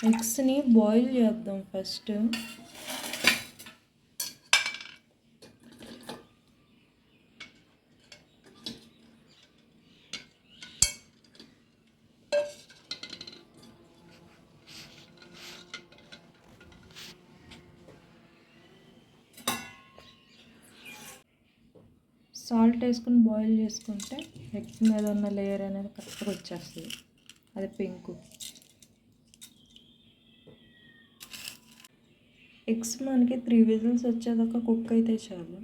ఎగ్స్ని బాయిల్ చేద్దాం first. Salt వేసుకుని బాయిల్ చేసుకుంటే ఎగ్ మీద ఉన్న లేయర్ అనేది కరెక్ట్గా వచ్చేస్తుంది. అది పెంకు. ఎగ్స్ మనకి 3 విజిల్స్ వచ్చేదాకా కుక్ అయితే చాలు.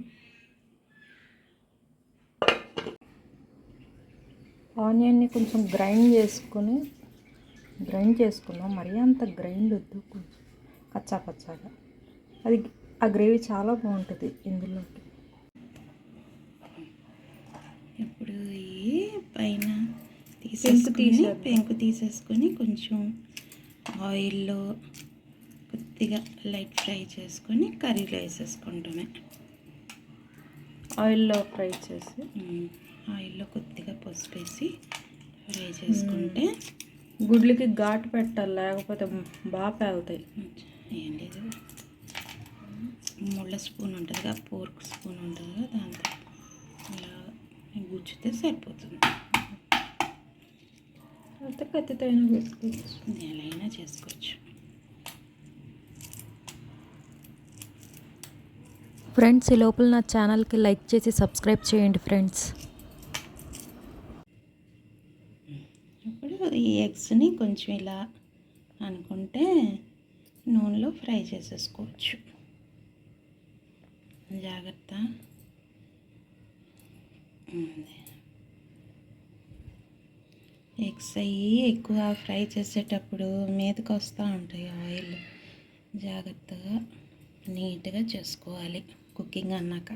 ఆనియన్ని కొంచెం గ్రైండ్ చేసుకున్నాం. మరీ అంత గ్రైండ్ వద్దు, కొంచెం కచ్చాపచ్చాగా. అది ఆ గ్రేవీ చాలా బాగుంటుంది ఇందులోకి. ఇప్పుడు ఈ పైన పెంకు తీసేసుకొని కొంచెం ఆయిల్లో కొద్దిగా లైట్ ఫ్రై చేసుకొని కర్రీలో వేసేసుకుంటామే. ఆయిల్లో ఫ్రై చేసి ఆయిల్లో కొద్దిగా పసుపు వేసి ఫ్రై చేసుకుంటే గుడ్లకి ఘాటు పెట్టాలి, లేకపోతే బాగా పేలుతాయి. ఏం లేదు, ముళ్ళ స్పూన్ ఉంటుంది కదా, పోర్క్ స్పూన్ ఉంటుంది కదా, దాంతో అలా గుచ్చితే సరిపోతుంది. అయితే కత్తితో అయినా చేసుకోవచ్చు, ఎలా అయినా చేసుకోవచ్చు. ఫ్రెండ్స్, ఈ లోపల నా ఛానల్కి లైక్ చేసి సబ్స్క్రైబ్ చేయండి ఫ్రెండ్స్. ఇప్పుడు ఈ ఎగ్స్ని కొంచెం ఇలా అనుకుంటే నూనెలో ఫ్రై చేసేసుకోవచ్చు. జాగ్రత్త. ఎగ్స్ అయ్యి ఎక్కువ ఫ్రై చేసేటప్పుడు మీదకి వస్తూ ఉంటాయి ఆయిల్. జాగ్రత్తగా నీట్గా చేసుకోవాలి. కుకింగ్ అన్నాక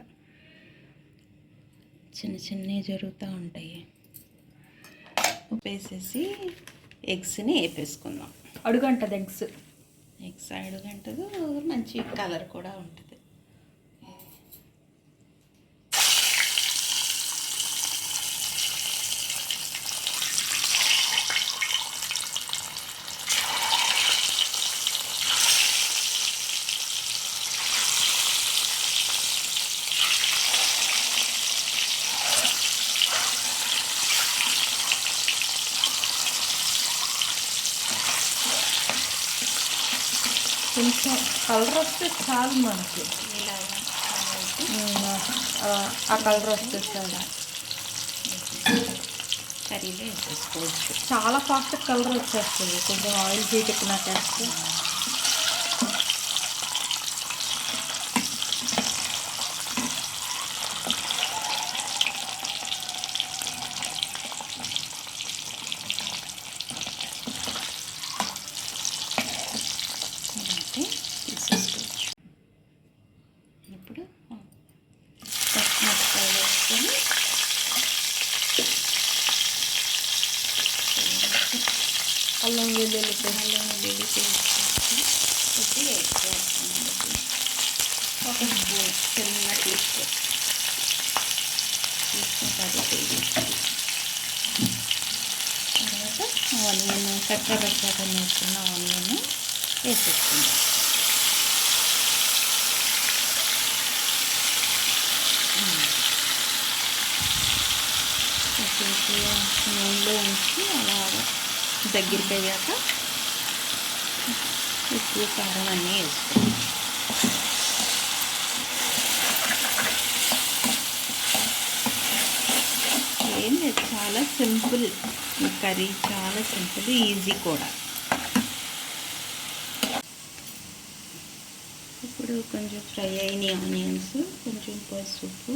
చిన్నవి జరుగుతూ ఉంటాయి. ఉప్పు వేసేసి ఎగ్స్ని వేపేసుకుందాం. అడుగంటది ఎగ్స్ అడుగంటదు, మంచి కలర్ కూడా ఉంటుంది. కొంచెం కలర్ వస్తే చాలు మనకి. ఆ కలర్ వస్తే చాలు. కర్రీలో వేసేసుకోవచ్చు. చాలా ఫాస్ట్ కలర్ వచ్చేస్తుంది. కొంచెం ఆయిల్ హీట్ ఎక్కినాక వేస్తే తీసేసుకోవచ్చు. ఇప్పుడు పచ్చిమిరపకాయలు వేసుకొని అల్లం వెల్లుల్లి పేస్ట్ కొద్దిగా ఎక్కువ ఒక స్పూన్ చిన్న తీసుకొని తర్వాత ఆనియన్ కచ్చా నేర్చుకున్న ఆనియన్ వేసేసుకుందాం. నూనెలో ఉంచి అలా దగ్గరికి అయ్యాక ఉప్పు కారం అన్నీ వేసుకోండి. ఏం లేదు, చాలా సింపుల్ ఈ కర్రీ, చాలా సింపుల్, ఈజీ కూడా. ఇప్పుడు కొంచెం ఫ్రై అయిన ఆనియన్స్, కొంచెం పసుపు,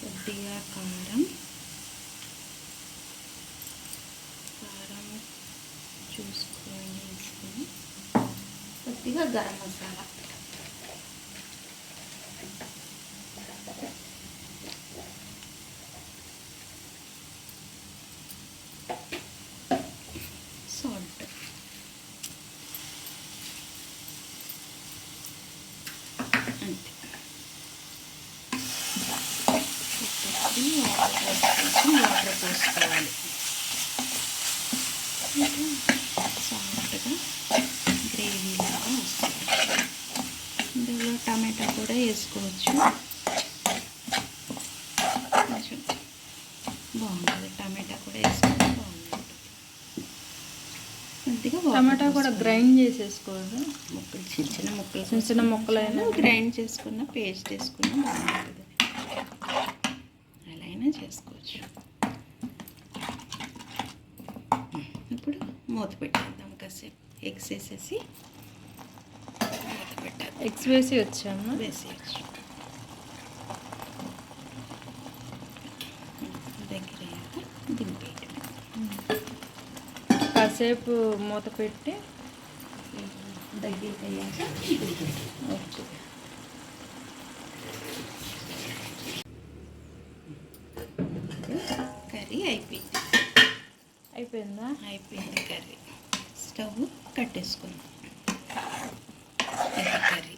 కొద్దిగా కారం చూసుకొని వేసుకొని కొద్దిగా గరం మసాలా, సాల్ట్, అంతే. కొంచెం వాటర్ పోసుకోవాలి. సాఫ్ట్గా గ్రేవీ లాగా వస్తుంది. ఇందులో టమాటా కూడా వేసుకోవచ్చు. కొంచెం బాగుంటుంది. టమాటా కూడా వేసుకుంటే బాగుంటుంది. కొద్దిగా టమాటా కూడా గ్రైండ్ చేసేసుకోవాలి. ముక్కలు చిన్న చిన్న ముక్కలు చిన్న చిన్న ముక్కలైనా గ్రైండ్ చేసుకున్న పేస్ట్ వేసుకున్న బాగుంటుంది. అలా అయినా చేసుకోవచ్చు. ఇప్పుడు మూత పెట్టేద్దాం. కాసేపు ఎగ్స్ వేసేసి మూత పెట్టేద్దాం. ఎగ్స్ వేసి వచ్చాము. వేసేయచ్చు. దగ్గర అయ్యాక దింపేయటం. కాసేపు మూత పెట్టి దగ్గరికి అయ్యాక ఓకే. కర్రీ అయిపోయింది. అయిపోయింది కర్రీ. స్టవ్ కట్టేసుకుందాం. ఇది కర్రీ